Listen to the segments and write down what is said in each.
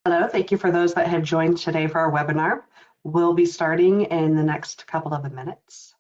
Hello, thank you for those that have joined today for our webinar. We'll be starting in the next couple of minutes.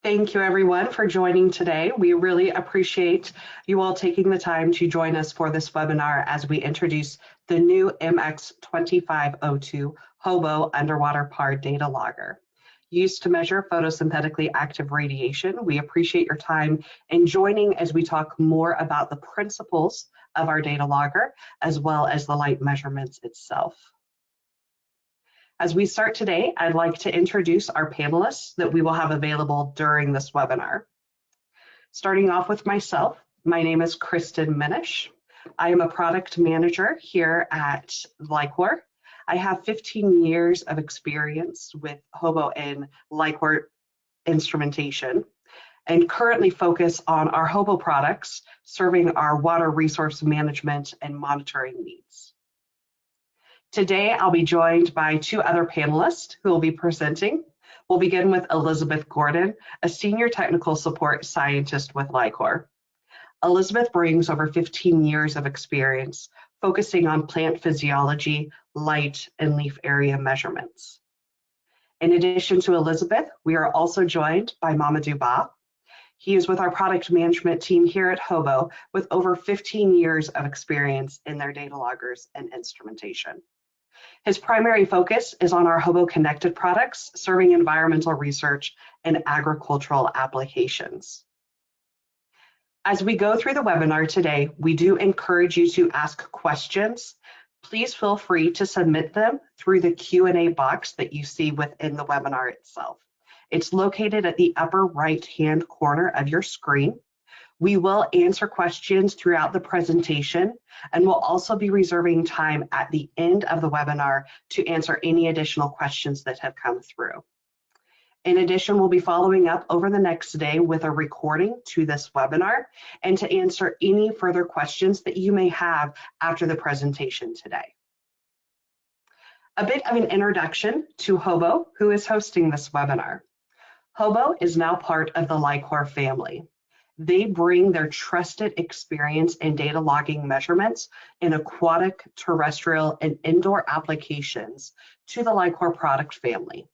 Thank you everyone for joining today. We really appreciate you all taking the time to join us for this webinar as we introduce the new MX2502 HOBO underwater PAR data logger. Used to measure photosynthetically active radiation. We appreciate your time in joining as we talk more about the principles of our data logger, as well as the light measurements itself. As we start today, I'd like to introduce our panelists that we will have available during this webinar. Starting off with myself, my name is Kristen Minish. I am a product manager here at Lichor. I have 15 years of experience with HOBO and Lichor instrumentation and currently focus on our HOBO products serving our water resource management and monitoring needs. Today, I'll be joined by two other panelists who will be presenting. We'll begin with Elizabeth Gordon, a senior technical support scientist with Lichor. Elizabeth brings over 15 years of experience focusing on plant physiology, light, and leaf area measurements. In addition to Elizabeth, we are also joined by Mamadou Ba. He is with our product management team here at HOBO with over 15 years of experience in their data loggers and instrumentation. His primary focus is on our HOBO connected products, serving environmental research and agricultural applications. As we go through the webinar today, we do encourage you to ask questions. Please feel free to submit them through the Q&A box that you see within the webinar itself. It's located at the upper right-hand corner of your screen. We will answer questions throughout the presentation, and we'll also be reserving time at the end of the webinar to answer any additional questions that have come through. In addition, we'll be following up over the next day with a recording to this webinar and to answer any further questions that you may have after the presentation today. A bit of an introduction to HOBO, who is hosting this webinar. HOBO is now part of the Lichor family. They bring their trusted experience in data logging measurements in aquatic, terrestrial, and indoor applications to the Lichor product family.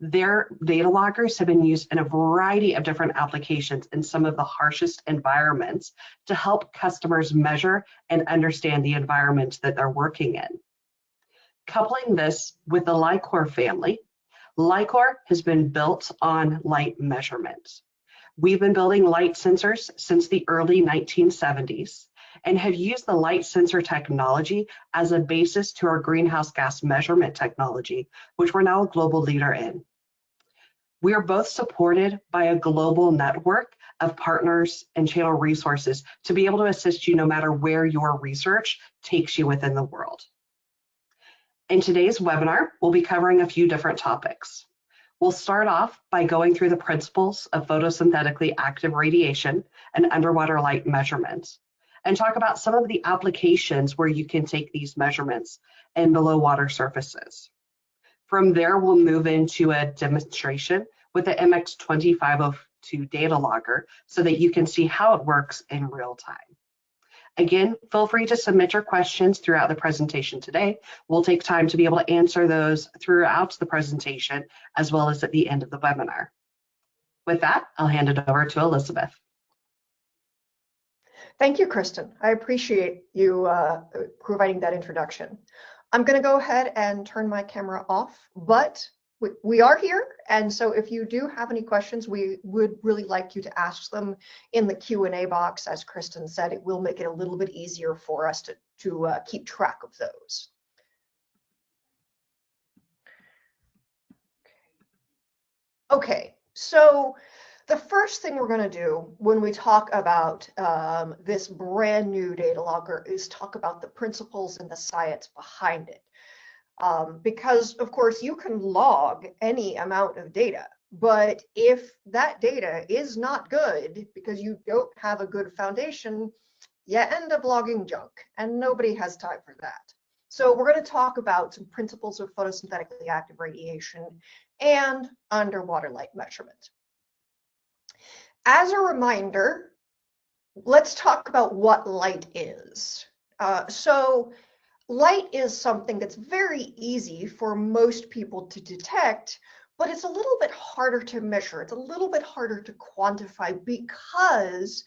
Their data loggers have been used in a variety of different applications in some of the harshest environments to help customers measure and understand the environment that they're working in. Coupling this with the Lichor family, Lichor has been built on light measurement. We've been building light sensors since the early 1970s and have used the light sensor technology as a basis to our greenhouse gas measurement technology, which we're now a global leader in. We are both supported by a global network of partners and channel resources to be able to assist you no matter where your research takes you within the world. In today's webinar, we'll be covering a few different topics. We'll start off by going through the principles of photosynthetically active radiation and underwater light measurements, and talk about some of the applications where you can take these measurements in below water surfaces. From there, we'll move into a demonstration with the MX2502 data logger so that you can see how it works in real time. Again, feel free to submit your questions throughout the presentation today. We'll take time to be able to answer those throughout the presentation as well as at the end of the webinar. With that, I'll hand it over to Elizabeth. Thank you, Kristen. I appreciate you providing that introduction. I'm going to go ahead and turn my camera off, but we are here, and so if you do have any questions, we would really like you to ask them in the Q&A box. As Kristen said, it will make it a little bit easier for us to keep track of those. Okay, so The first thing we're going to do when we talk about this brand new data logger is talk about the principles and the science behind it. Because, of course, you can log any amount of data, but if that data is not good because you don't have a good foundation, you end up logging junk, and nobody has time for that. So we're going to talk about some principles of photosynthetically active radiation and underwater light measurement. As a reminder, let's talk about what light is. So light is something that's very easy for most people to detect, but it's a little bit harder to measure. It's a little bit harder to quantify because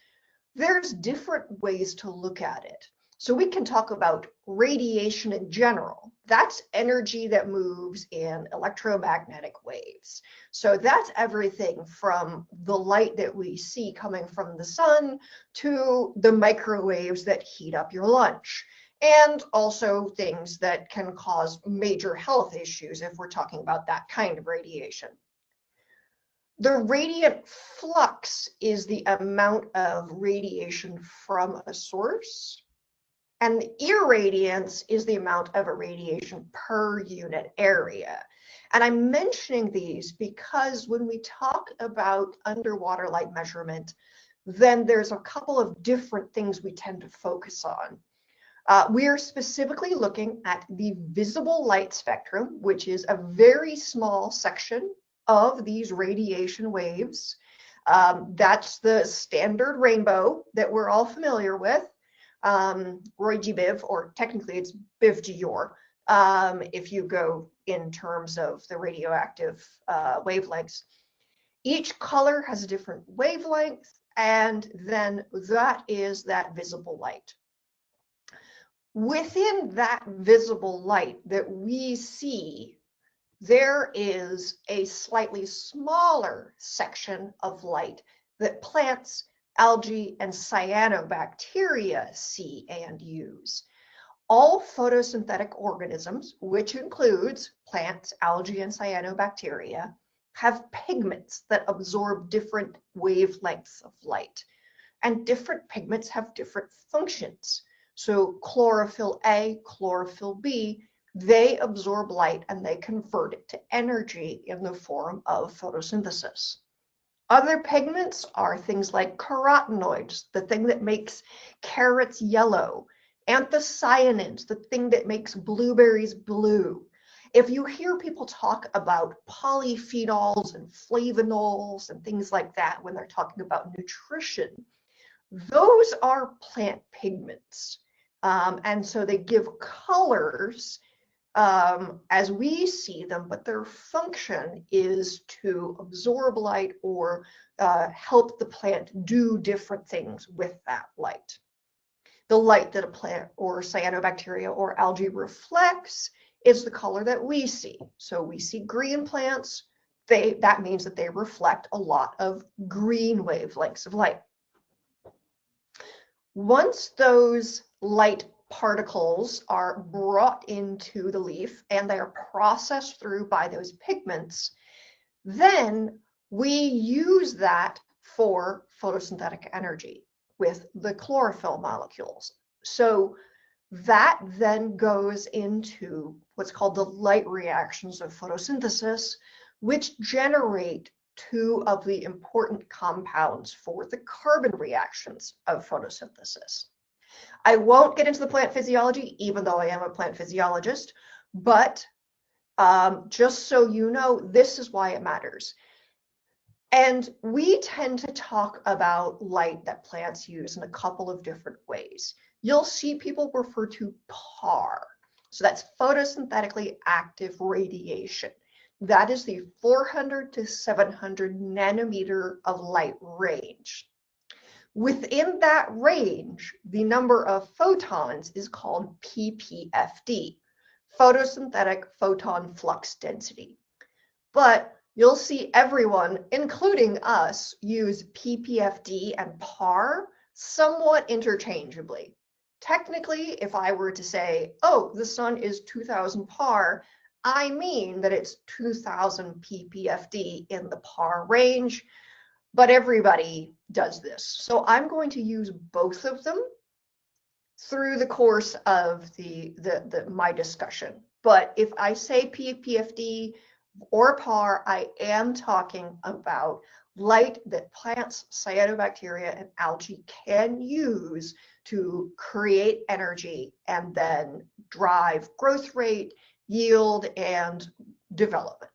there's different ways to look at it. So we can talk about radiation in general. That's energy that moves in electromagnetic waves. So that's everything from the light that we see coming from the sun to the microwaves that heat up your lunch, and also things that can cause major health issues if we're talking about that kind of radiation. The radiant flux is the amount of radiation from a source, and the irradiance is the amount of irradiation per unit area. And I'm mentioning these because when we talk about underwater light measurement, then there's a couple of different things we tend to focus on. We are specifically looking at the visible light spectrum, which is a very small section of these radiation waves. That's the standard rainbow that we're all familiar with. Roy G. Biv, or technically it's Biv Gior, if you go in terms of the radioactive wavelengths. Each color has a different wavelength, and then that is that visible light. Within that visible light that we see, there is a slightly smaller section of light that plants, algae, and cyanobacteria see and use. All photosynthetic organisms, which includes plants, algae, and cyanobacteria, have pigments that absorb different wavelengths of light. And different pigments have different functions. So chlorophyll A, chlorophyll B, they absorb light and they convert it to energy in the form of photosynthesis. Other pigments are things like carotenoids, the thing that makes carrots yellow, anthocyanins, the thing that makes blueberries blue. If you hear people talk about polyphenols and flavonols and things like that when they're talking about nutrition, those are plant pigments. And so they give colors as we see them, but their function is to absorb light or help the plant do different things with that light. The light that a plant or cyanobacteria or algae reflects is the color that we see. So we see green plants, that means that they reflect a lot of green wavelengths of light. Once those light particles are brought into the leaf and they are processed through by those pigments, then we use that for photosynthetic energy with the chlorophyll molecules. So that then goes into what's called the light reactions of photosynthesis, which generate two of the important compounds for the carbon reactions of photosynthesis. I won't get into the plant physiology, even though I am a plant physiologist, but just so you know, this is why it matters. And we tend to talk about light that plants use in a couple of different ways. You'll see people refer to PAR. So that's photosynthetically active radiation. That is the 400 to 700 nanometer of light range. Within that range, the number of photons is called ppfd, photosynthetic photon flux density. But you'll see everyone, including us, use ppfd and PAR somewhat interchangeably. Technically, if I were to say, oh, the sun is 2000 PAR, I mean that it's 2000 ppfd in the PAR range. but everybody does this. So I'm going to use both of them through the course of my discussion. But if I say PPFD or PAR, I am talking about light that plants, cyanobacteria, and algae can use to create energy and then drive growth rate, yield, and development.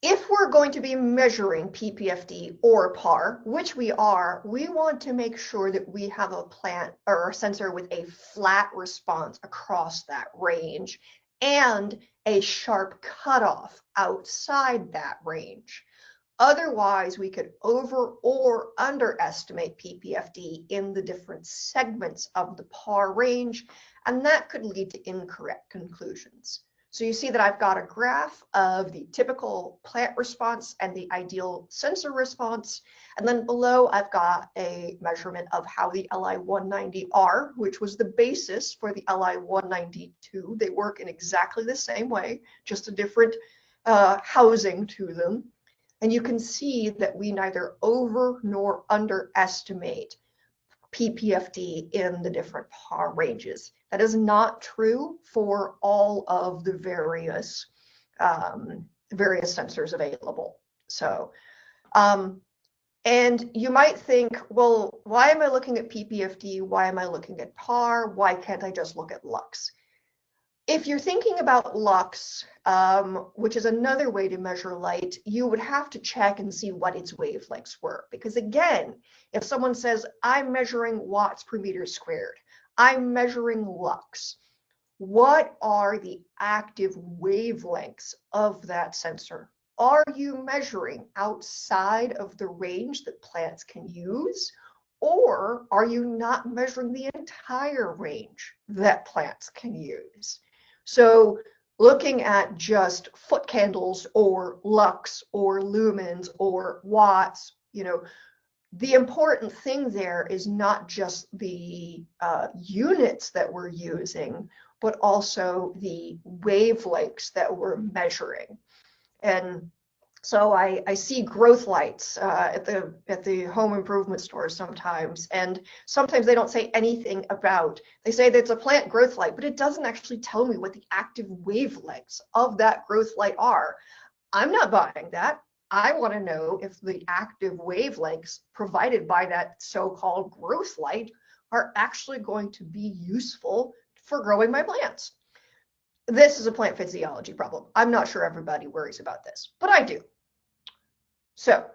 If we're going to be measuring PPFD or PAR, which we are, we want to make sure that we have a plant or a sensor with a flat response across that range and a sharp cutoff outside that range. Otherwise, we could over or underestimate PPFD in the different segments of the PAR range, and that could lead to incorrect conclusions. So you see that I've got a graph of the typical plant response and the ideal sensor response. And then below, I've got a measurement of how the LI-190R, which was the basis for the LI-192, they work in exactly the same way, just a different housing to them. And you can see that we neither over nor underestimate PPFD in the different PAR ranges. That is not true for all of the various sensors available. So, and you might think, well, why am I looking at PPFD? Why am I looking at PAR? Why can't I just look at lux? If you're thinking about lux, which is another way to measure light, you would have to check and see what its wavelengths were. Because again, if someone says, I'm measuring watts per meter squared, I'm measuring lux, what are the active wavelengths of that sensor? Are you measuring outside of the range that plants can use? Or are you not measuring the entire range that plants can use? So looking at just foot candles or lux or lumens or watts, you know, the important thing there is not just the units that we're using, but also the wavelengths that we're measuring. And so I see growth lights at the home improvement stores sometimes, and sometimes they don't say anything about, they say that it's a plant growth light, but it doesn't actually tell me what the active wavelengths of that growth light are. I'm not buying that. I want to know if the active wavelengths provided by that so-called growth light are actually going to be useful for growing my plants. This is a plant physiology problem. I'm not sure everybody worries about this, but I do. So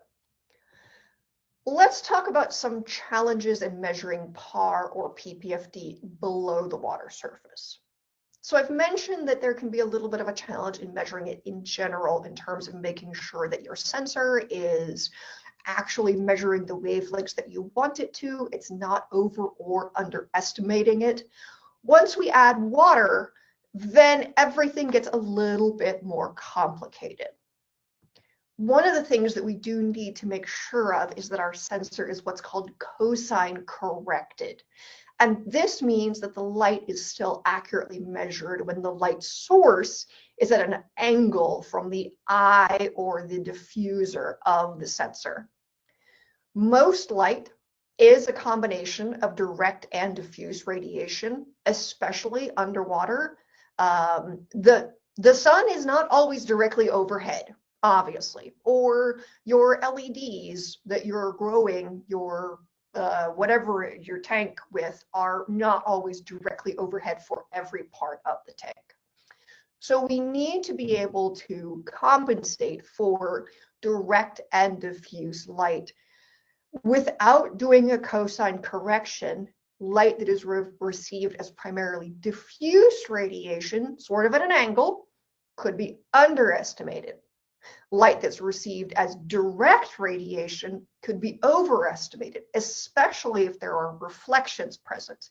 let's talk about some challenges in measuring PAR or PPFD below the water surface. So I've mentioned that there can be a little bit of a challenge in measuring it in general in terms of making sure that your sensor is actually measuring the wavelengths that you want it to. It's not over or underestimating it. Once we add water, then everything gets a little bit more complicated. One of the things that we do need to make sure of is that our sensor is what's called cosine corrected. And this means that the light is still accurately measured when the light source is at an angle from the eye or the diffuser of the sensor. Most light is a combination of direct and diffuse radiation, especially underwater. The sun is not always directly overhead, obviously, or your LEDs that you're growing your whatever your tank with are not always directly overhead for every part of the tank. So we need to be able to compensate for direct and diffuse light without doing a cosine correction. Light that is received as primarily diffuse radiation, sort of at an angle, could be underestimated. Light that's received as direct radiation could be overestimated, especially if there are reflections present,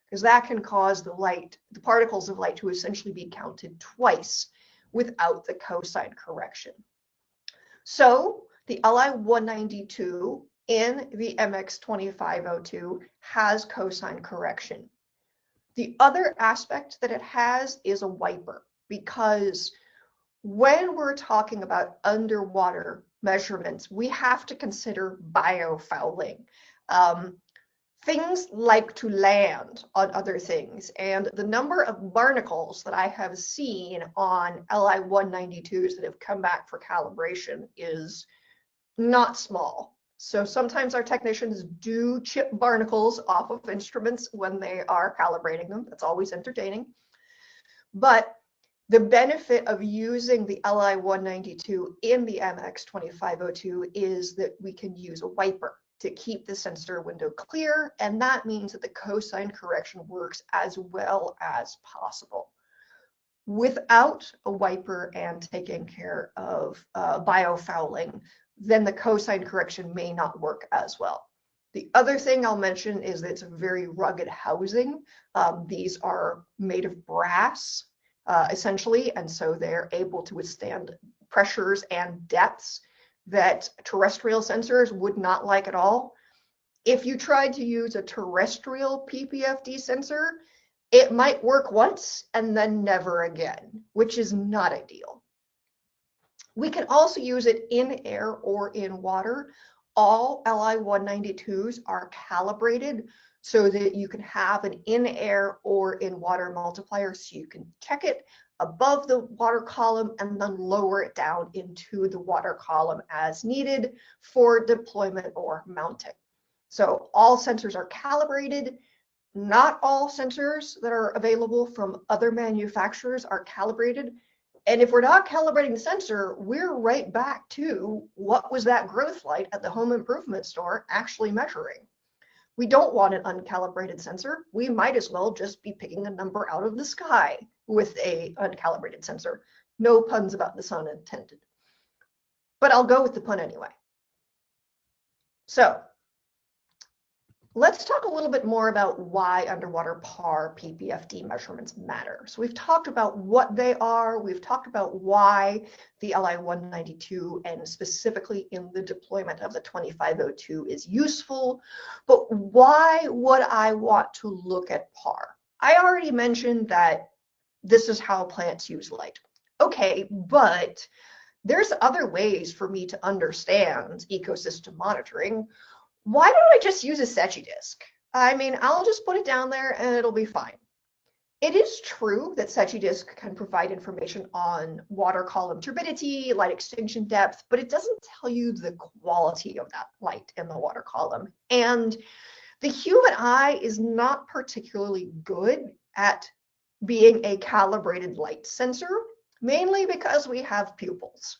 because that can cause the particles of light to essentially be counted twice without the cosine correction. So the LI-192 in the MX2502 has cosine correction. The other aspect that it has is a wiper, because when we're talking about underwater measurements, we have to consider biofouling. Things like to land on other things, and the number of barnacles that I have seen on Li-192s that have come back for calibration is not small. So sometimes our technicians do chip barnacles off of instruments when they are calibrating them. That's always entertaining. But the benefit of using the Li-192 in the MX2502 is that we can use a wiper to keep the sensor window clear, and that means that the cosine correction works as well as possible. Without a wiper and taking care of biofouling, then the cosine correction may not work as well. The other thing I'll mention is that it's a very rugged housing. These are made of brass, essentially, and so they're able to withstand pressures and depths that terrestrial sensors would not like at all. If you tried to use a terrestrial PPFD sensor, it might work once and then never again, which is not ideal. We can also use it in air or in water. All Li-192s are calibrated so that you can have an in-air or in-water multiplier, so you can check it above the water column and then lower it down into the water column as needed for deployment or mounting. So all sensors are calibrated. Not all sensors that are available from other manufacturers are calibrated. And if we're not calibrating the sensor, we're right back to what was that growth light at the home improvement store actually measuring. We don't want an uncalibrated sensor. We might as well just be picking a number out of the sky with a uncalibrated sensor. No puns about the sun intended. But I'll go with the pun anyway. So let's talk a little bit more about why underwater PAR PPFD measurements matter. So we've talked about what they are. We've talked about why the Li-192 and specifically in the deployment of the 2502 is useful. But why would I want to look at PAR? I already mentioned that this is how plants use light. Okay, but there's other ways for me to understand ecosystem monitoring. Why don't I just use a Secchi disk? I mean, I'll just put it down there and it'll be fine. It is true that Secchi disk can provide information on water column turbidity, light extinction depth, but it doesn't tell you the quality of that light in the water column. And the human eye is not particularly good at being a calibrated light sensor, mainly because we have pupils.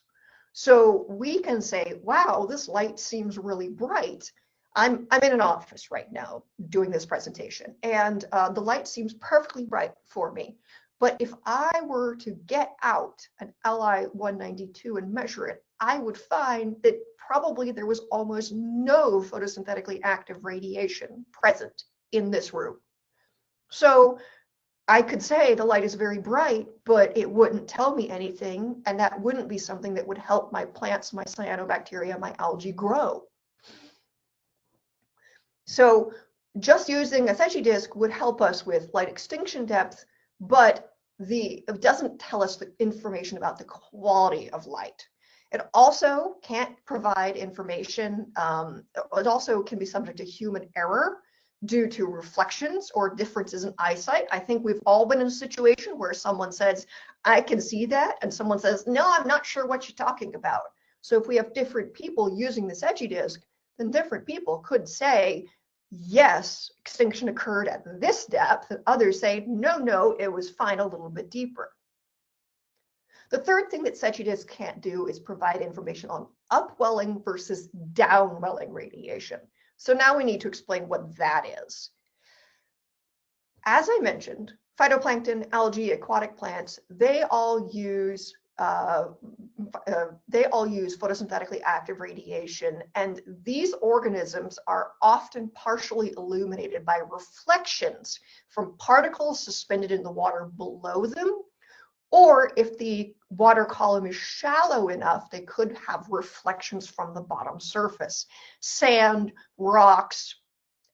So we can say, wow, this light seems really bright. I'm in an office right now doing this presentation, and the light seems perfectly bright for me. But if I were to get out an Li-192 and measure it, I would find that probably there was almost no photosynthetically active radiation present in this room. So I could say the light is very bright, but it wouldn't tell me anything, and that wouldn't be something that would help my plants, my cyanobacteria, my algae grow. So just using a Secchi disk would help us with light extinction depth, but it doesn't tell us the information about the quality of light. It also can't provide information. It also can be subject to human error due to reflections or differences in eyesight. I think we've all been in a situation where someone says, I can see that, and someone says, no, I'm not sure what you're talking about. So if we have different people using the Secchi disk, then different people could say, yes, extinction occurred at this depth, and others say, no, it was fine a little bit deeper. The third thing that Secchi disk can't do is provide information on upwelling versus downwelling radiation. So now we need to explain what that is. As I mentioned, phytoplankton, algae, aquatic plants, they all use photosynthetically active radiation, and these organisms are often partially illuminated by reflections from particles suspended in the water below them, or if the water column is shallow enough, they could have reflections from the bottom surface, sand, rocks,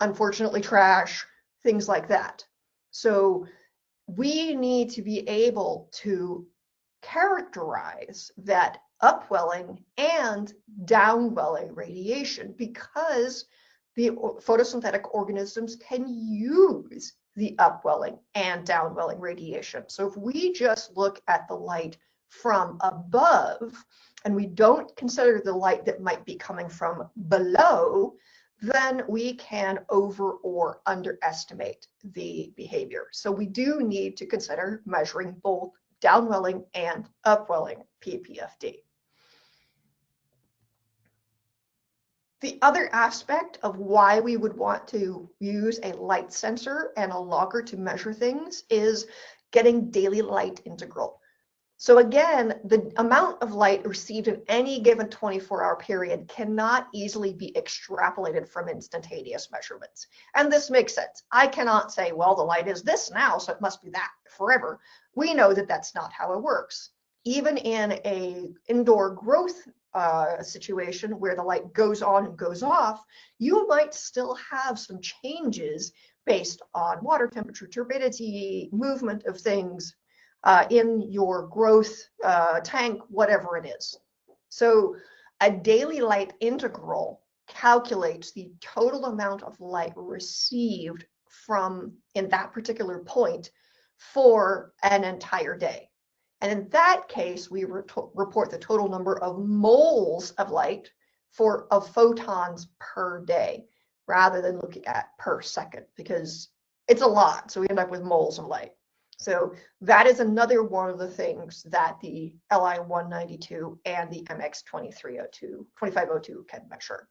unfortunately trash, things like that. So we need to be able to characterize that upwelling and downwelling radiation, because the photosynthetic organisms can use the upwelling and downwelling radiation. So if we just look at the light from above and we don't consider the light that might be coming from below, then we can over or underestimate the behavior. So we do need to consider measuring both downwelling and upwelling PPFD. The other aspect of why we would want to use a light sensor and a logger to measure things is getting daily light integral. So again, the amount of light received in any given 24-hour period cannot easily be extrapolated from instantaneous measurements. And this makes sense. I cannot say, well, the light is this now, so it must be that forever. We know that that's not how it works. Even in an indoor growth situation where the light goes on and goes off, you might still have some changes based on water temperature, turbidity, movement of things in your growth tank, whatever it is. So a daily light integral calculates the total amount of light received from in that particular point for an entire day. And in that case, we report the total number of moles of light of photons per day, rather than looking at per second, because it's a lot. So we end up with moles of light. So that is another one of the things that the LI-192 and the MX-2502 can measure.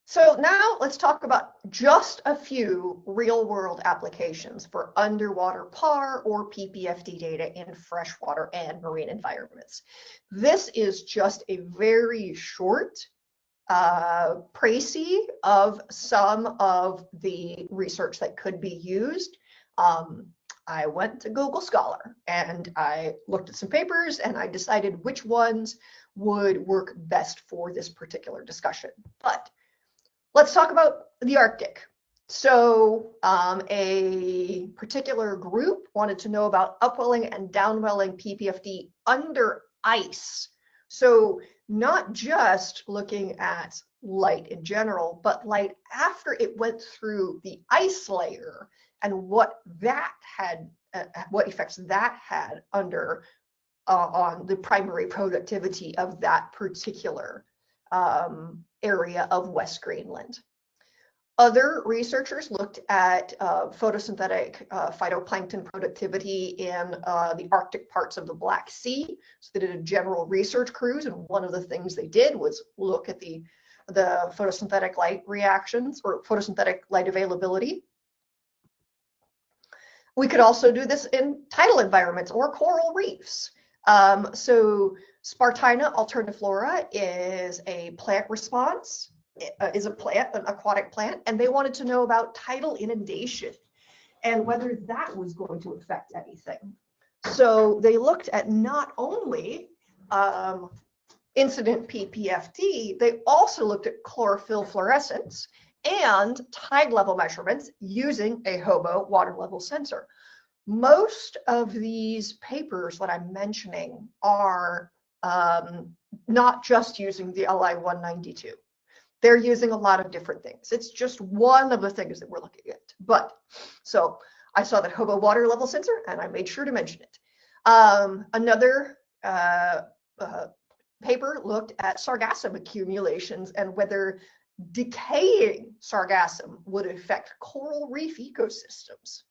So now let's talk about just a few real-world applications for underwater PAR or PPFD data in freshwater and marine environments. This is just a very short précis of some of the research that could be used. I went to Google Scholar and I looked at some papers and I decided which ones would work best for this particular discussion. But let's talk about the Arctic. So a particular group wanted to know about upwelling and downwelling PPFD under ice. So not just looking at light in general, but light after it went through the ice layer and what that had, what effects that had under on the primary productivity of that particular area of West Greenland. Other researchers looked at photosynthetic phytoplankton productivity in the Arctic parts of the Black Sea. So they did a general research cruise, and one of the things they did was look at the photosynthetic light reactions or photosynthetic light availability. We could also do this in tidal environments or coral reefs. So Spartina alterniflora is a plant response. Is a plant, an aquatic plant, and they wanted to know about tidal inundation and whether that was going to affect anything. So they looked at not only incident PPFD, they also looked at chlorophyll fluorescence and tide level measurements using a HOBO water level sensor. Most of these papers that I'm mentioning are not just using the LI-192. They're using a lot of different things. It's just one of the things that we're looking at. But so I saw that HOBO water level sensor and I made sure to mention it. Another paper looked at sargassum accumulations and whether decaying sargassum would affect coral reef ecosystems.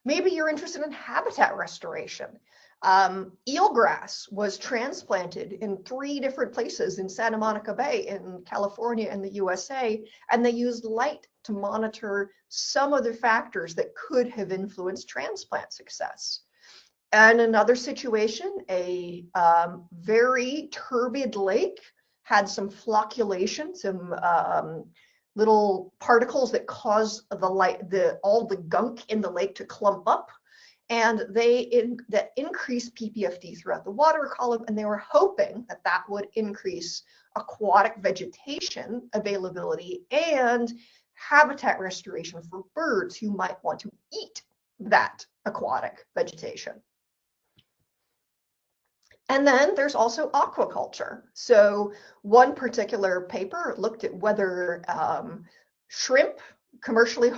Maybe you're interested in habitat restoration. Eelgrass was transplanted in 3 different places in Santa Monica Bay in California and the USA, and they used light to monitor some of the factors that could have influenced transplant success. And another situation, a very turbid lake had some flocculation, some little particles that cause all the gunk in the lake to clump up. And that increased PPFD throughout the water column, and they were hoping that that would increase aquatic vegetation availability and habitat restoration for birds who might want to eat that aquatic vegetation. And then there's also aquaculture. So one particular paper looked at whether shrimp, commercially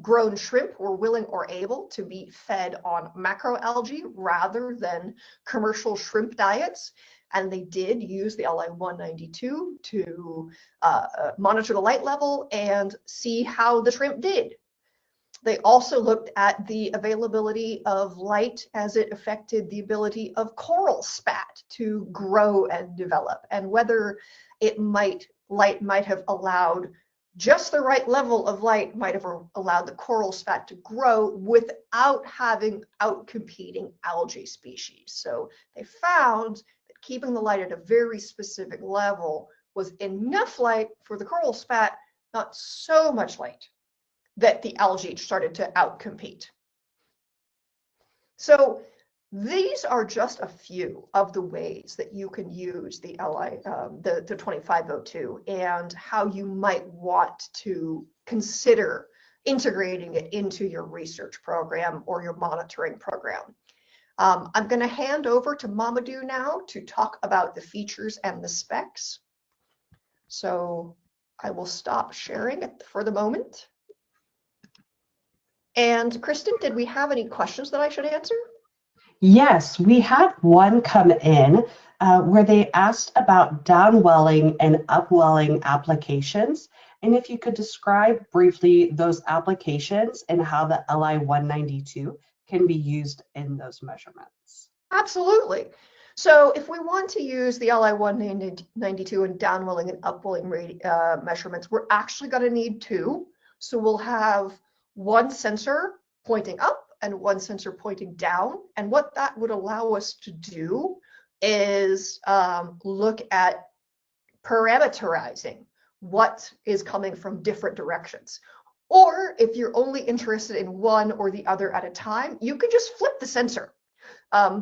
grown shrimp, were willing or able to be fed on macroalgae rather than commercial shrimp diets. And they did use the Li-192 to monitor the light level and see how the shrimp did. They also looked at the availability of light as it affected the ability of coral spat to grow and develop, and whether light might have allowed just the right level of light might have allowed the coral spat to grow without having outcompeting algae species. So they found that keeping the light at a very specific level was enough light for the coral spat, not so much light that the algae started to outcompete. So these are just a few of the ways that you can use the 2502 and how you might want to consider integrating it into your research program or your monitoring program. I'm going to hand over to Mamadou now to talk about the features and the specs. So I will stop sharing it for the moment. And Kristen, did we have any questions that I should answer? Yes, we had one come in where they asked about downwelling and upwelling applications, and if you could describe briefly those applications and how the Li-192 can be used in those measurements. Absolutely. So if we want to use the Li-192 in downwelling and upwelling measurements, we're actually going to need two. So we'll have one sensor pointing up and one sensor pointing down. And what that would allow us to do is look at parameterizing what is coming from different directions. Or if you're only interested in one or the other at a time, you could just flip the sensor.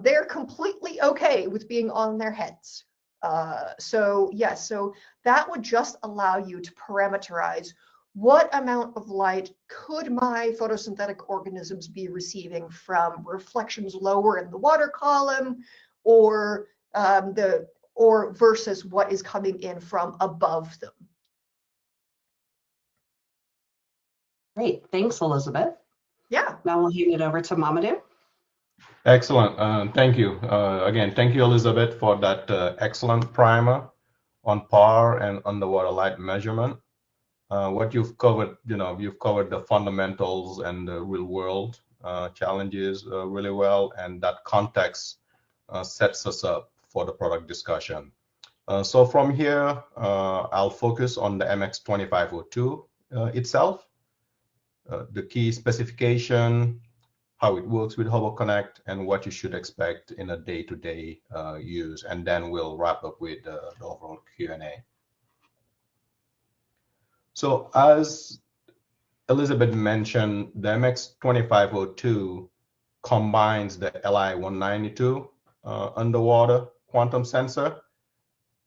They're completely okay with being on their heads. So yes, so that would just allow you to parameterize what amount of light could my photosynthetic organisms be receiving from reflections lower in the water column, or versus what is coming in from above them. Great, thanks, Elizabeth. Yeah. Now we'll hand it over to Mamadou. Excellent. Thank you. Again, thank you, Elizabeth, for that excellent primer on PAR and underwater light measurement. What you've covered, you've covered the fundamentals and the real world challenges really well, and that context sets us up for the product discussion. So from here, I'll focus on the MX2502 itself, the key specification, how it works with HOBO Connect, and what you should expect in a day-to-day use. And then we'll wrap up with the overall Q&A. So as Elizabeth mentioned, the MX2502 combines the Li-192 underwater quantum sensor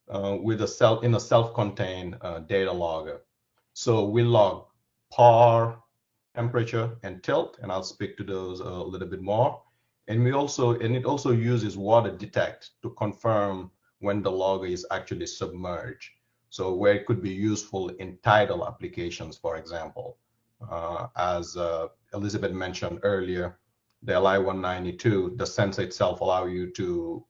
with a self-contained data logger. So we log PAR, temperature, and tilt, and I'll speak to those a little bit more. And it also uses water detect to confirm when the logger is actually submerged. So where it could be useful in tidal applications, for example. As Elizabeth mentioned earlier, the Li-192, the sensor itself allow you to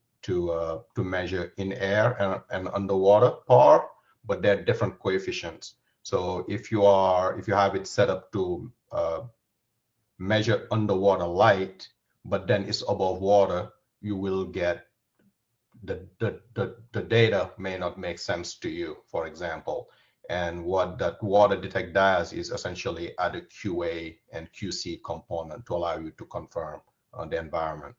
measure in air and underwater PAR, but they're different coefficients. So if you have it set up to measure underwater light, but then it's above water, you will get the data may not make sense to you, for example. And what that water detect does is essentially add a QA and QC component to allow you to confirm the environment.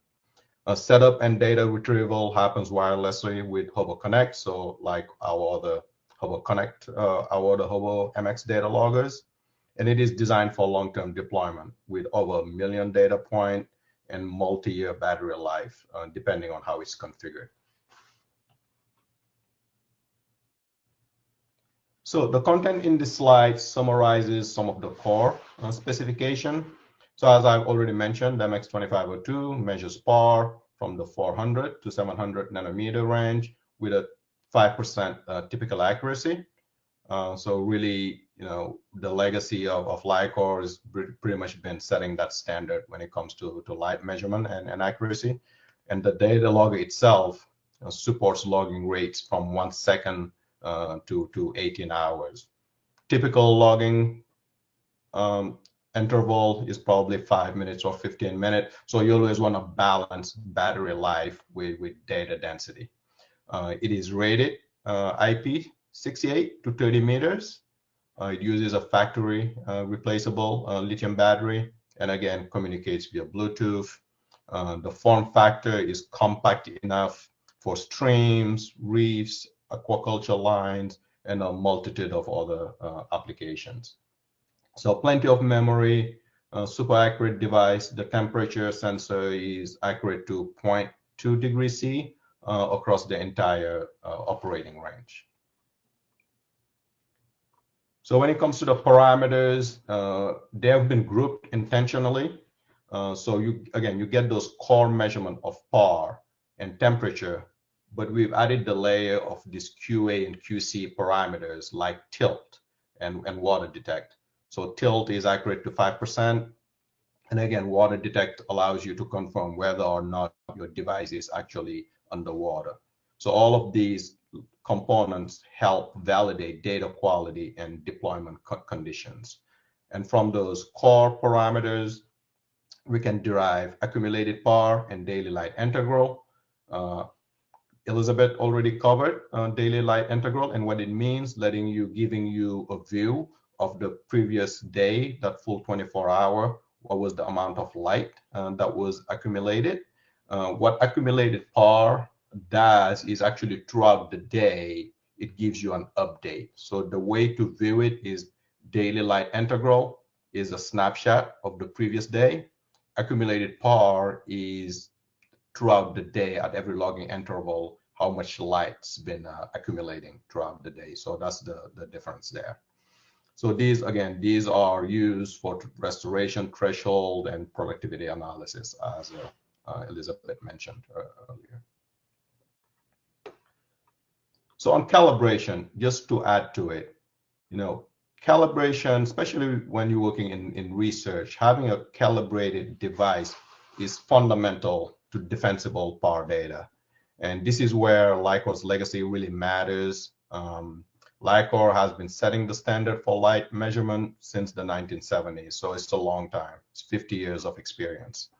Setup and data retrieval happens wirelessly with HOBO Connect. So like our other HOBO Connect, our other HOBO MX data loggers. And it is designed for long-term deployment with over 1 million data point and multi-year battery life, depending on how it's configured. So the content in this slide summarizes some of the core specification. So as I've already mentioned, the MX2502 measures PAR from the 400 to 700 nanometer range with a 5% typical accuracy. So really, the legacy of LICOR has pretty much been setting that standard when it comes to light measurement and accuracy. And the data logger itself supports logging rates from 1 second to 18 hours. Typical logging interval is probably 5 minutes or 15 minutes. So you always want to balance battery life with data density. It is rated IP68 to 30 meters. It uses a factory replaceable lithium battery, and again, communicates via Bluetooth. The form factor is compact enough for streams, reefs, aquaculture lines, and a multitude of other applications. So plenty of memory, super accurate device. The temperature sensor is accurate to 0.2 degrees C across the entire operating range. So when it comes to the parameters, they have been grouped intentionally. So you get those core measurement of PAR and temperature, but we've added the layer of these QA and QC parameters like tilt and water detect. So tilt is accurate to 5%. And again, water detect allows you to confirm whether or not your device is actually underwater. So all of these components help validate data quality and deployment conditions. And from those core parameters, we can derive accumulated PAR and daily light integral. Elizabeth already covered daily light integral and what it means, giving you a view of the previous day, that full 24-hour, what was the amount of light that was accumulated. What accumulated PAR does is actually throughout the day, it gives you an update. So the way to view it is daily light integral is a snapshot of the previous day. Accumulated PAR is throughout the day at every logging interval, how much light's been accumulating throughout the day. So that's the difference there. So these are used for restoration threshold and productivity analysis, as Elizabeth mentioned earlier. So on calibration, just to add to it, calibration, especially when you're working in research, having a calibrated device is fundamental to defensible PAR data. And this is where LICOR's legacy really matters. LICOR has been setting the standard for light measurement since the 1970s, so it's a long time. It's 50 years of experience.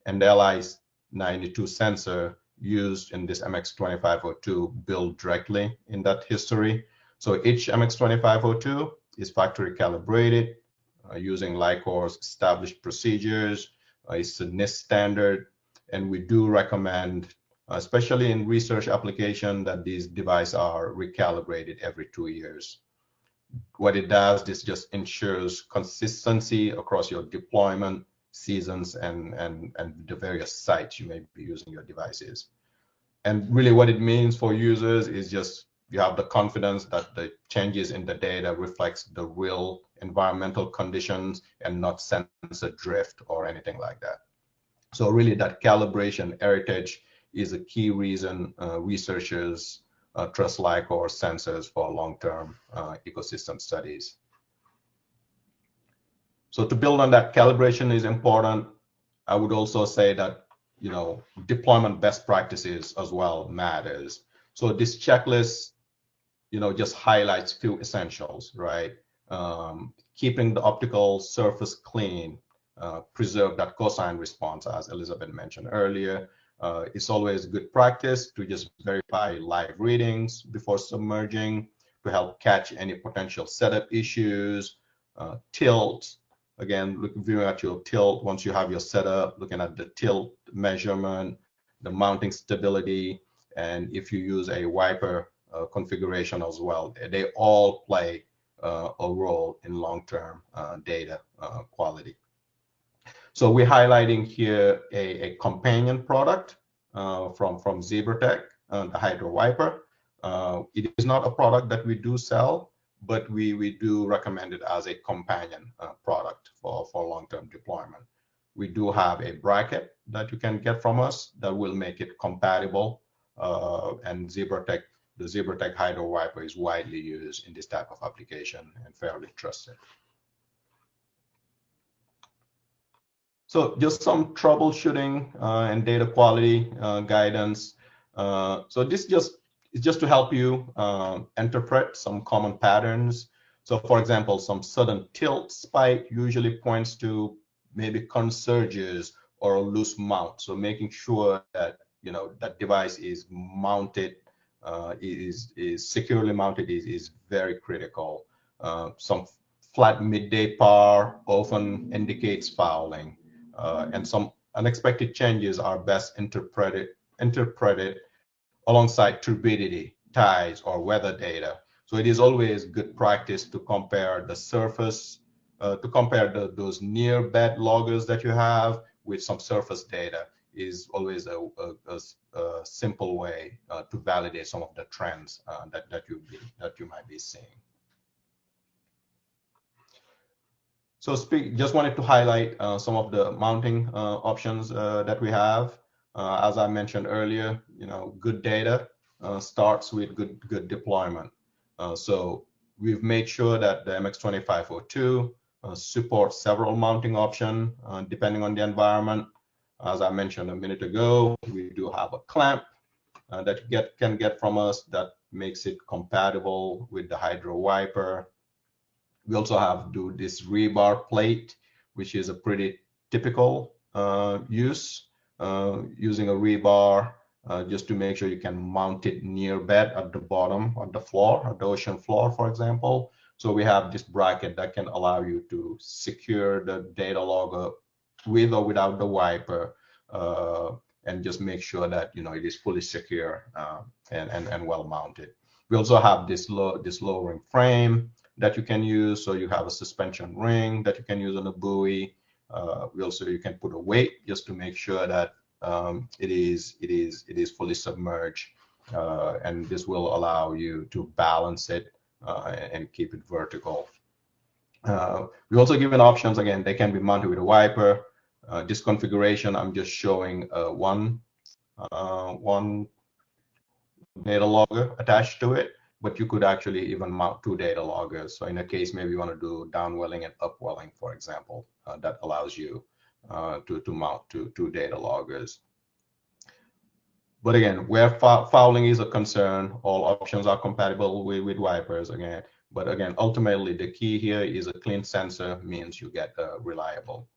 And the LI92 sensor used in this MX2502 built directly in that history. So each MX2502 is factory calibrated using LICOR's established procedures. It's a NIST standard, and we do recommend, especially in research application, that these devices are recalibrated every 2 years. What it does, this just ensures consistency across your deployment seasons and the various sites you may be using your devices. And really what it means for users is just you have the confidence that the changes in the data reflects the real environmental conditions and not sensor drift or anything like that. So really that calibration heritage is a key reason researchers trust LICOR sensors for long-term ecosystem studies. So to build on that, calibration is important. I would also say that, deployment best practices as well matters. So this checklist, just highlights few essentials, right? Keeping the optical surface clean, preserve that cosine response, as Elizabeth mentioned earlier. It's always good practice to just verify live readings before submerging to help catch any potential setup issues. Tilt, again, viewing at your tilt once you have your setup, looking at the tilt measurement, the mounting stability, and if you use a wiper configuration as well. They all play a role in long-term data quality. So we're highlighting here a companion product from Zebratech, the Hydro Wiper. It is not a product that we do sell, but we do recommend it as a companion product for long-term deployment. We do have a bracket that you can get from us that will make it compatible, and ZebraTech, the ZebraTech Hydro Wiper is widely used in this type of application and fairly trusted. So just some troubleshooting and data quality guidance. So this is just to help you interpret some common patterns. So for example, some sudden tilt spike usually points to maybe consurges or a loose mount. So making sure that that device is mounted, is securely mounted is very critical. Some flat midday PAR often indicates fouling. And some unexpected changes are best interpreted alongside turbidity, tides, or weather data. So it is always good practice to compare the surface, those near bed loggers that you have with some surface data is always a simple way to validate some of the trends that you might be seeing. So just wanted to highlight some of the mounting options that we have. As I mentioned earlier, good data starts with good deployment. So we've made sure that the MX2502 supports several mounting options depending on the environment. As I mentioned a minute ago, we do have a clamp that you can get from us that makes it compatible with the Hydro Wiper. We also have this rebar plate, which is a pretty typical use, using a rebar just to make sure you can mount it near bed at the bottom of the floor, at the ocean floor, for example. So we have this bracket that can allow you to secure the data logger with or without the wiper, and just make sure that it is fully secure and well mounted. We also have this lowering frame that you can use, so you have a suspension ring that you can use on a buoy. You can put a weight just to make sure that it is fully submerged, and this will allow you to balance it and keep it vertical. We also given options. Again, they can be mounted with a wiper. This configuration, I'm just showing one data logger attached to it, but you could actually even mount 2 data loggers. So in a case, maybe you want to do downwelling and upwelling, for example, that allows you to mount two data loggers. But again, where fouling is a concern, all options are compatible with wipers again. But again, ultimately, the key here is a clean sensor means you get reliable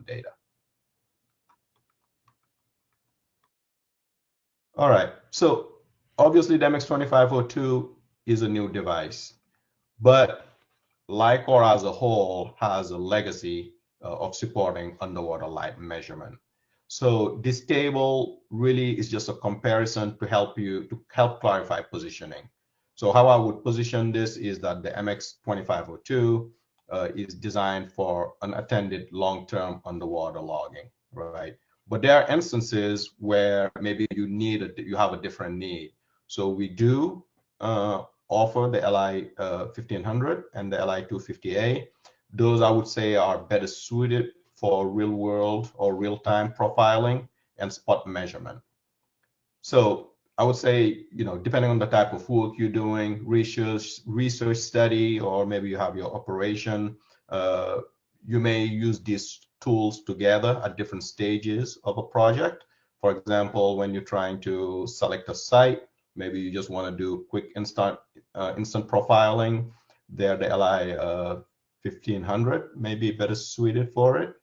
data. All right, so obviously the MX2502 is a new device, but LICOR as a whole has a legacy of supporting underwater light measurement. So this table really is just a comparison to help clarify positioning. So how I would position this is that the MX2502 is designed for unattended long-term underwater logging, right? But there are instances where maybe you have a different need. So we do offer the LI 1500 and the LI 250A. Those I would say are better suited for real world or real-time profiling and spot measurement. So I would say, depending on the type of work you're doing, research study, or maybe you have your operation, you may use these tools together at different stages of a project. For example, when you're trying to select a site, maybe you just want to do quick instant profiling. There, the LI 1500 may be better suited for it.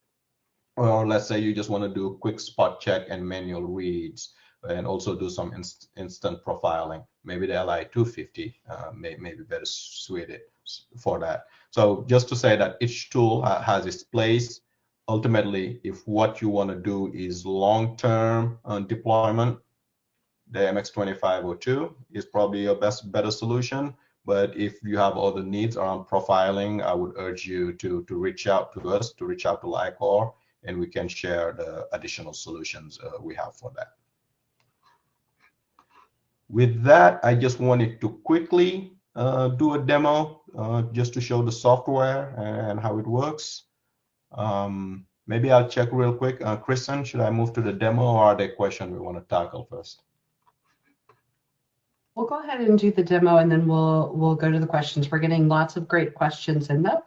Or let's say you just want to do a quick spot check and manual reads, and also do some instant profiling. Maybe the LI 250 may be better suited for that. So just to say that each tool has its place. Ultimately, if what you want to do is long-term deployment, the MX2502 is probably your better solution. But if you have other needs around profiling, I would urge you to reach out to us, to reach out to LICOR, and we can share the additional solutions we have for that. With that, I just wanted to quickly do a demo just to show the software and how it works. Maybe I'll check real quick. Kristen, should I move to the demo, or are there questions we want to tackle first? We'll go ahead and do the demo, and then we'll go to the questions. We're getting lots of great questions in though,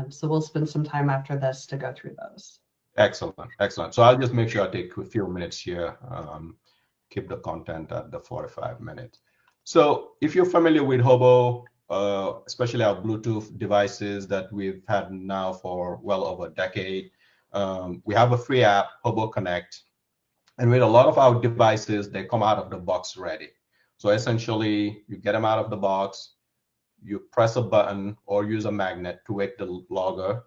so we'll spend some time after this to go through those. Excellent, excellent. So I'll just make sure I take a few minutes here. Keep the content at the 45 minutes. So if you're familiar with HOBO, especially our Bluetooth devices that we've had now for well over a decade, we have a free app, HOBO Connect, and with a lot of our devices, they come out of the box ready. So essentially, you get them out of the box, you press a button or use a magnet to wake the logger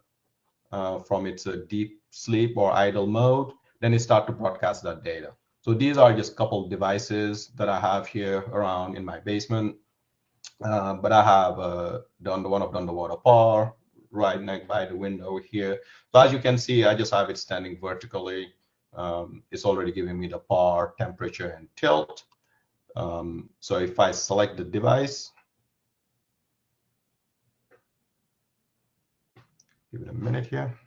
from its deep sleep or idle mode, then it starts to broadcast that data. So these are just a couple devices that I have here around in my basement. But I have one of the Underwater-PAR right next by the window here. So as you can see, I just have it standing vertically. It's already giving me the PAR, temperature, and tilt. So if I select the device, give it a minute here.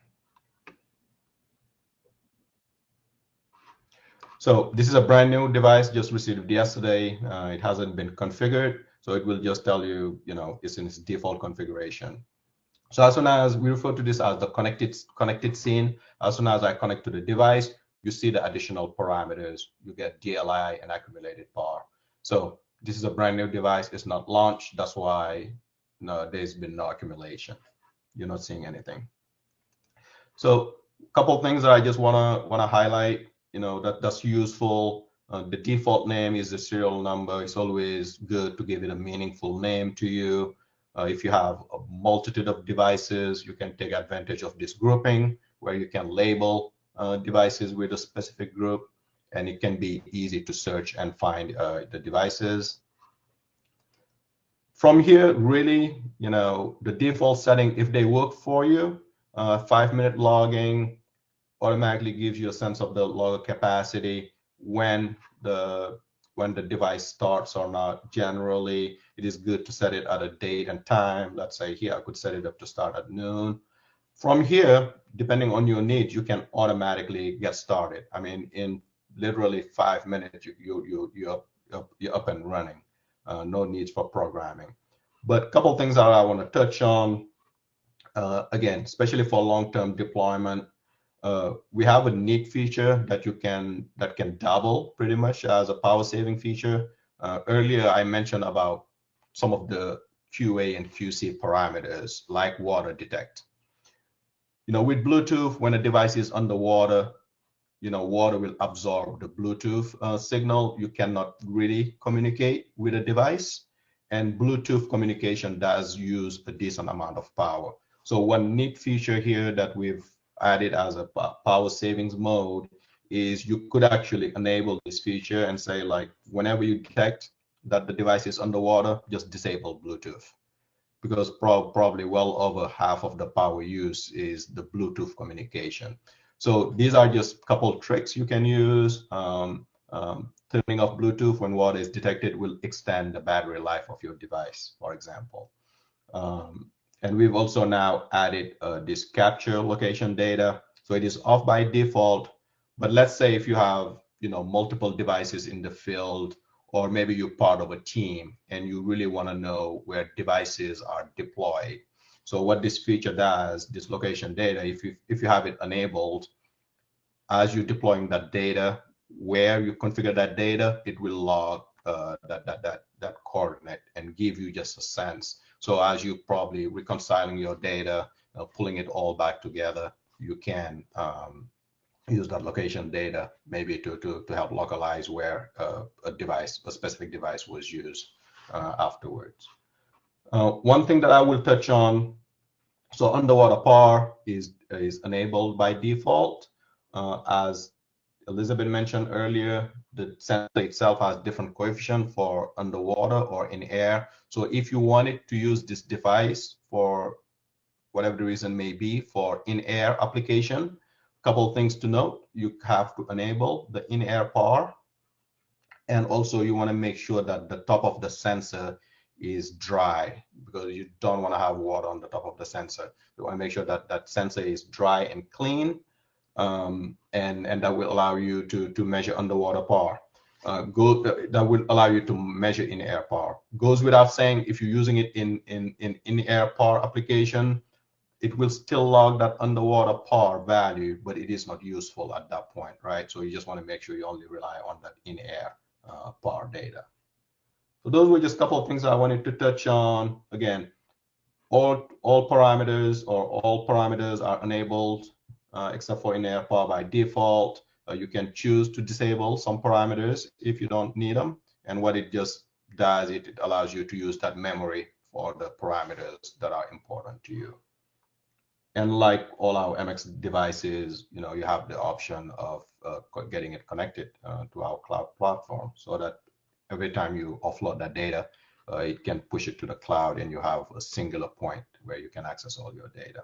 So this is a brand new device, just received yesterday. It hasn't been configured, so it will just tell you, it's in its default configuration. So as soon as we refer to this as the connected scene, as soon as I connect to the device, you see the additional parameters. You get DLI and accumulated PAR. So this is a brand new device. It's not launched. That's why there's been no accumulation. You're not seeing anything. So a couple things that I just wanna highlight. That's useful. The default name is the serial number. It's always good to give it a meaningful name to you. If you have a multitude of devices, you can take advantage of this grouping where you can label devices with a specific group, and it can be easy to search and find the devices. From here, really, the default setting, if they work for you, 5-minute logging automatically gives you a sense of the logger capacity when the device starts or not. Generally, it is good to set it at a date and time. Let's say here I could set it up to start at noon. From here, depending on your needs, you can automatically get started. I mean, in literally 5 minutes, you're up and running. No needs for programming. But a couple things that I want to touch on, again, especially for long-term deployment, we have a neat feature that can double pretty much as a power saving feature. Earlier, I mentioned about some of the QA and QC parameters like water detect. With Bluetooth, when a device is underwater, water will absorb the Bluetooth signal. You cannot really communicate with a device, and Bluetooth communication does use a decent amount of power. So one neat feature here that we've added as a power savings mode is you could actually enable this feature and say, like, whenever you detect that the device is underwater, just disable Bluetooth, because probably well over half of the power use is the Bluetooth communication. So these are just a couple tricks you can use. Turning off Bluetooth when water is detected will extend the battery life of your device, for example. And we've also now added this capture location data. So it is off by default, but let's say if you have multiple devices in the field, or maybe you're part of a team and you really want to know where devices are deployed. So what this feature does, this location data, if you have it enabled, as you're deploying that data, where you configure that data, it will log that coordinate and give you just a sense. So as you probably reconciling your data, pulling it all back together, you can use that location data maybe to help localize where a specific device was used afterwards. One thing that I will touch on, so Underwater-PAR is enabled by default. As Elizabeth mentioned earlier, the sensor itself has different coefficient for underwater or in air. So if you wanted to use this device for whatever the reason may be for in-air application, couple things to note: you have to enable the in-air PAR, and also you want to make sure that the top of the sensor is dry, because you don't want to have water on the top of the sensor. You want to make sure that that sensor is dry and clean, and that will allow you to measure underwater PAR. That will allow you to measure in-air PAR. Goes without saying, if you're using it in-air PAR application, it will still log that underwater PAR value, but it is not useful at that point, right? So you just want to make sure you only rely on that in-air PAR data. So those were just a couple of things I wanted to touch on. Again, all parameters or all parameters are enabled except for in-air PAR by default. You can choose to disable some parameters if you don't need them. And what it just does, it allows you to use that memory for the parameters that are important to you. And like all our MX devices, you have the option of getting it connected to our cloud platform, so that every time you offload that data, it can push it to the cloud, and you have a singular point where you can access all your data.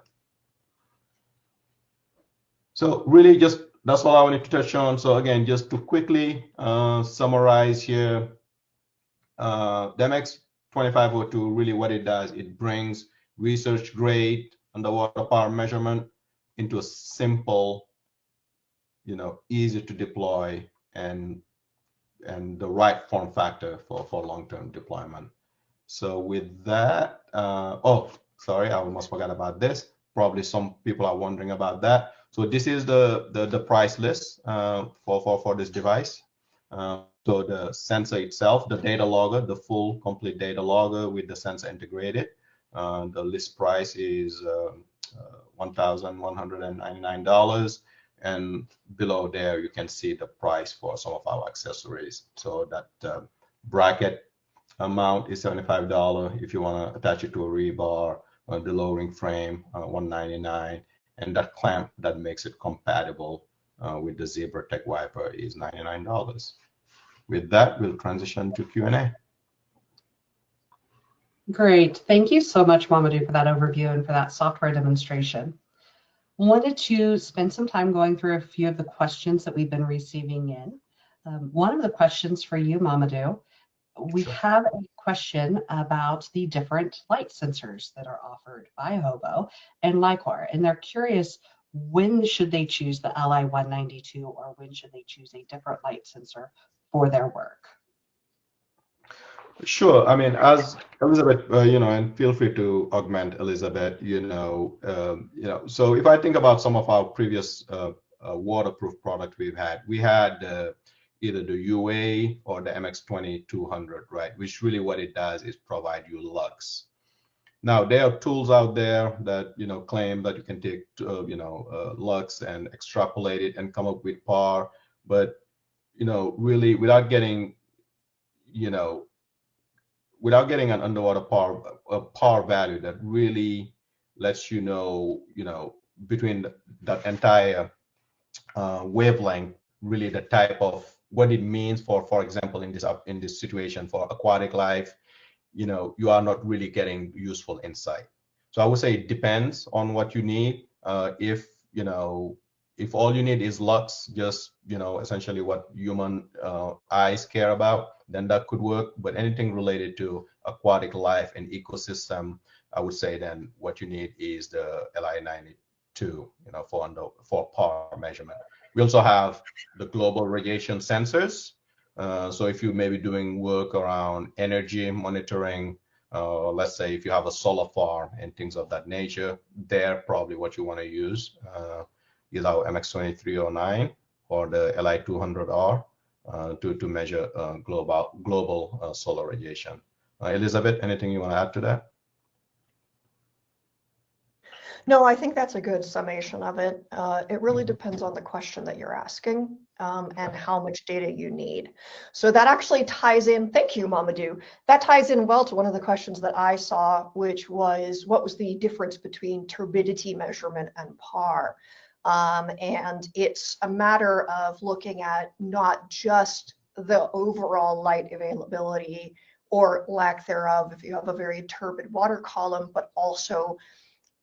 So really, just that's all I wanted to touch on. So again, just to quickly summarize here, the MX 2502, really what it does, it brings research grade underwater PAR measurement into a simple, easy to deploy and the right form factor for long-term deployment. So with that, oh, sorry, I almost forgot about this. Probably some people are wondering about that. So this is the price list for this device. So the sensor itself, the data logger, the full complete data logger with the sensor integrated. The list price is $1,199, and below there you can see the price for some of our accessories. So that bracket amount is $75 if you want to attach it to a rebar, the lowering frame, $199, and that clamp that makes it compatible with the Zebra Tech Wiper is $99. With that, we'll transition to Q&A. Great. Thank you so much, Mamadou, for that overview and for that software demonstration. Wanted to spend some time going through a few of the questions that we've been receiving in. One of the questions for you, Mamadou, we have a question about the different light sensors that are offered by HOBO and LICOR, and they're curious, when should they choose the LI-192 or when should they choose a different light sensor for their work? Sure. I mean, as Elizabeth, and feel free to augment Elizabeth, so if I think about some of our previous waterproof product we had either the UA or the MX-2200, right? Which really what it does is provide you lux. Now, there are tools out there that, claim that you can take, lux and extrapolate it and come up with PAR, but, really without getting an underwater PAR value that really lets you know, between that entire wavelength, really the type of what it means for example, in this situation for aquatic life, you are not really getting useful insight. So I would say it depends on what you need. If all you need is lux, just essentially what human eyes care about, then that could work. But anything related to aquatic life and ecosystem, I would say then what you need is the LI-92, for PAR measurement. We also have the global radiation sensors. So if you may be doing work around energy monitoring, let's say if you have a solar farm and things of that nature, they're probably what you want to use. Is our MX-2309 or the Li-200R to measure global solar radiation. Elizabeth, anything you want to add to that? No, I think that's a good summation of it. It really depends on the question that you're asking and how much data you need. So that actually ties in, thank you, Mamadou. That ties in well to one of the questions that I saw, which was, what was the difference between turbidity measurement and PAR? And it's a matter of looking at not just the overall light availability or lack thereof if you have a very turbid water column, but also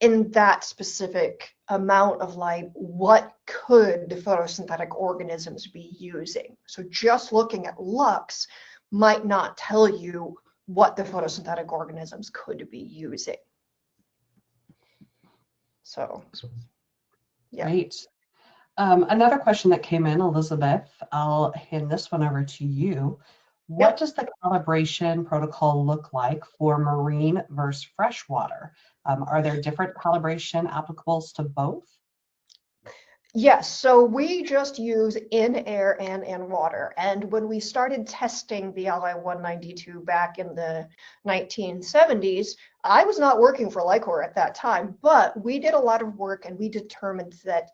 in that specific amount of light, what could the photosynthetic organisms be using? So just looking at lux might not tell you what the photosynthetic organisms could be using. So, yeah. Great. Another question that came in, Elizabeth, I'll hand this one over to you. What does the calibration protocol look like for marine versus freshwater? Are there different calibration applicables to both? Yes, so we just use in air and in water. And when we started testing the LI-192 back in the 1970s, I was not working for Lycor at that time, but we did a lot of work and we determined that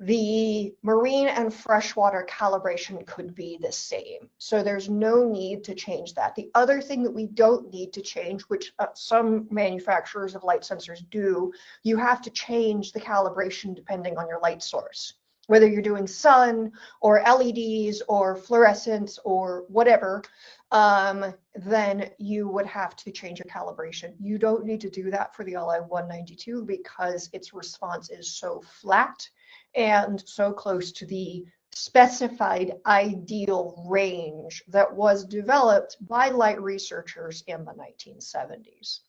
the marine and freshwater calibration could be the same. So there's no need to change that. The other thing that we don't need to change, which some manufacturers of light sensors do, you have to change the calibration depending on your light source. Whether you're doing sun or LEDs or fluorescence or whatever, then you would have to change your calibration. You don't need to do that for the LI-192 because its response is so flat and so close to the specified ideal range that was developed by light researchers in the 1970s.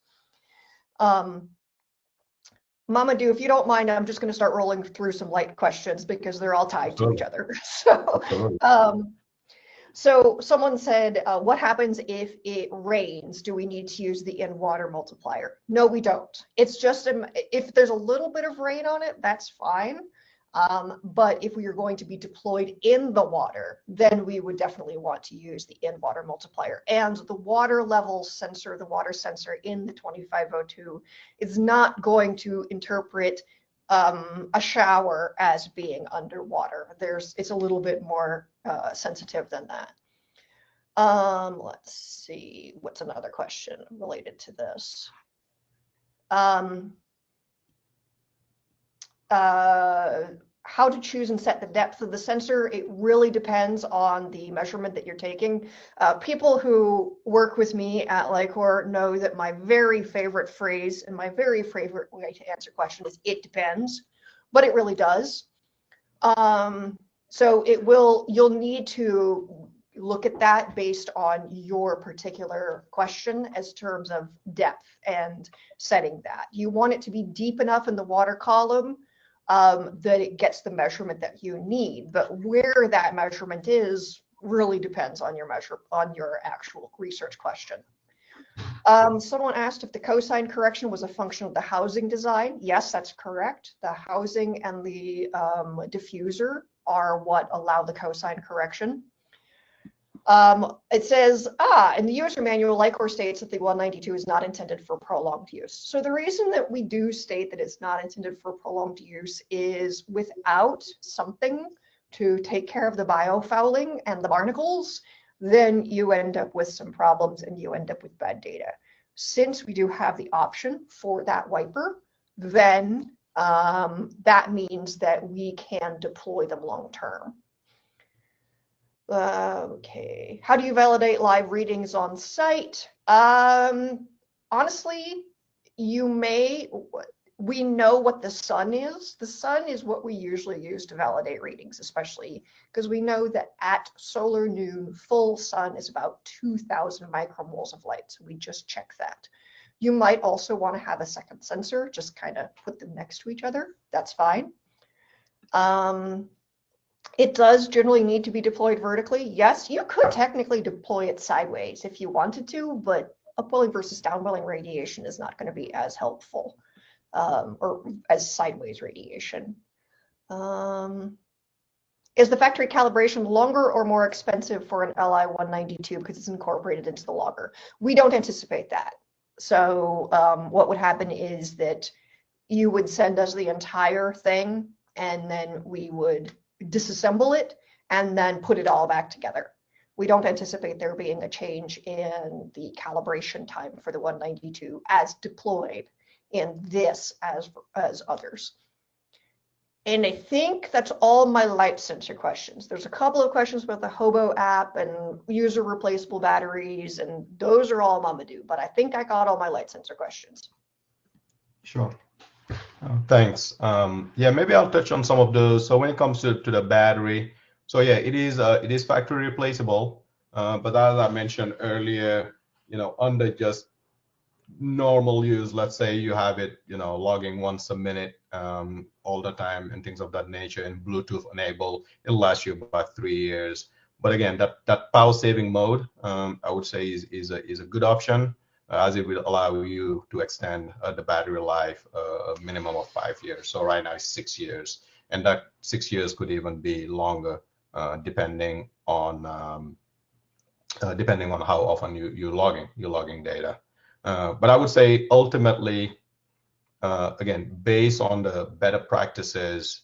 Mamadou, if you don't mind, I'm just going to start rolling through some light questions because they're all tied to each other. So someone said, what happens if it rains? Do we need to use the in-water multiplier? No, we don't. It's just, if there's a little bit of rain on it, that's fine. But if we are going to be deployed in the water, then we would definitely want to use the in-water multiplier. And the water level sensor, the water sensor in the 2502 is not going to interpret a shower as being underwater. It's a little bit more sensitive than that. Let's see, what's another question related to this? How to choose and set the depth of the sensor, it really depends on the measurement that you're taking. People who work with me at Lycor know that my very favorite phrase and my very favorite way to answer questions is it depends, but it really does. So you'll need to look at that based on your particular question as terms of depth and setting that. You want it to be deep enough in the water column that it gets the measurement that you need, but where that measurement is really depends on your actual research question. Someone asked if the cosine correction was a function of the housing design. Yes, that's correct. The housing and the diffuser are what allow the cosine correction. It says, in the user manual, Lycor states that the 192 is not intended for prolonged use. So the reason that we do state that it's not intended for prolonged use is without something to take care of the biofouling and the barnacles, then you end up with some problems and you end up with bad data. Since we do have the option for that wiper, then that means that we can deploy them long term. Okay, how do you validate live readings on site? Honestly, we know what the sun is. The sun is what we usually use to validate readings, especially because we know that at solar noon, full sun is about 2,000 micromoles of light. So we just check that. You might also want to have a second sensor, just kind of put them next to each other. That's fine. It does generally need to be deployed vertically. Yes, you could technically deploy it sideways if you wanted to, but upwelling versus downwelling radiation is not going to be as helpful or as sideways radiation. Is the factory calibration longer or more expensive for an LI-192 because it's incorporated into the logger? We don't anticipate that. So what would happen is that you would send us the entire thing and then we would disassemble it and then put it all back together. We don't anticipate there being a change in the calibration time for the 192 as deployed in this as others. And I think that's all my light sensor questions. There's a couple of questions about the HOBO app and user replaceable batteries, and those are all Mamadou, but I think I got all my light sensor questions. Sure. Thanks. Yeah, maybe I'll touch on some of those. So when it comes to the battery, so yeah, it is factory replaceable. But as I mentioned earlier, under just normal use, let's say you have it, logging once a minute all the time and things of that nature, and Bluetooth enabled, it'll last you about 3 years. But again, that power saving mode, I would say is a good option, as it will allow you to extend the battery life a minimum of 5 years. So right now it's 6 years, and that 6 years could even be longer, depending on how often you're logging data. But I would say ultimately, again, based on the better practices,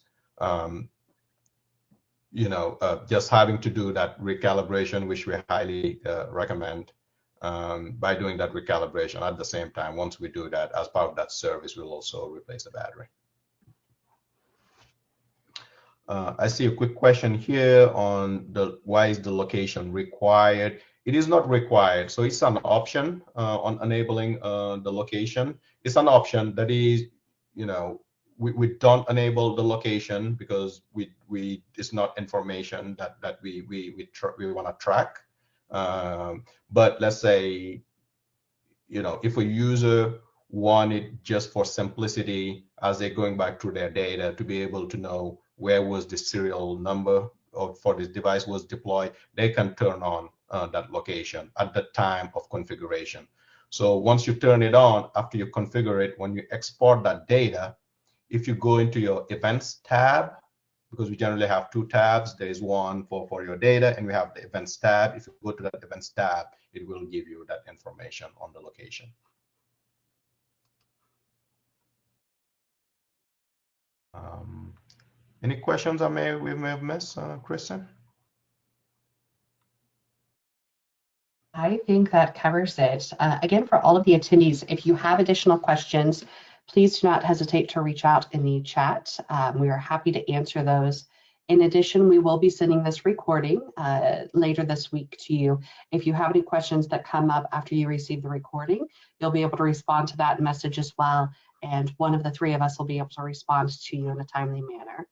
just having to do that recalibration, which we highly recommend, by doing that recalibration at the same time, once we do that, as part of that service, we'll also replace the battery. I see a quick question here on why is the location required? It is not required, so it's an option on enabling the location. It's an option that is, we don't enable the location because it's not information that we want to track. But let's say, if a user wanted, just for simplicity, as they're going back through their data, to be able to know where was the serial number for this device was deployed, they can turn on that location at the time of configuration. So once you turn it on, after you configure it, when you export that data, if you go into your events tab, because we generally have 2 tabs, there is one for your data, and we have the events tab. If you go to that events tab, it will give you that information on the location. Any questions we may have missed, Kristen? I think that covers it. Again, for all of the attendees, if you have additional questions, please do not hesitate to reach out in the chat. We are happy to answer those. In addition, we will be sending this recording later this week to you. If you have any questions that come up after you receive the recording, you'll be able to respond to that message as well, and one of the 3 of us will be able to respond to you in a timely manner.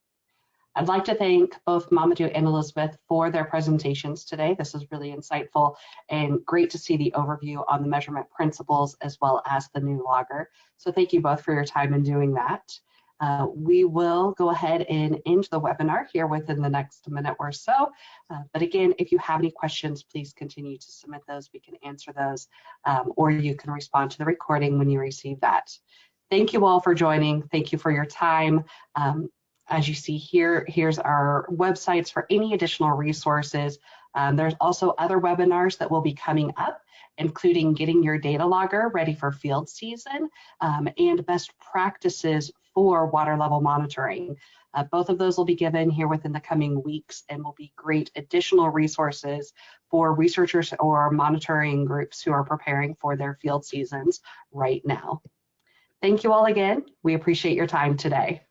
I'd like to thank both Mamadou and Elizabeth for their presentations today. This is really insightful and great to see the overview on the measurement principles as well as the new logger. So thank you both for your time in doing that. We will go ahead and end the webinar here within the next minute or so. But again, if you have any questions, please continue to submit those. We can answer those, or you can respond to the recording when you receive that. Thank you all for joining. Thank you for your time. As you see here, here's our websites for any additional resources. There's also other webinars that will be coming up, including getting your data logger ready for field season, and best practices for water level monitoring. Both of those will be given here within the coming weeks and will be great additional resources for researchers or monitoring groups who are preparing for their field seasons right now. Thank you all again. We appreciate your time today.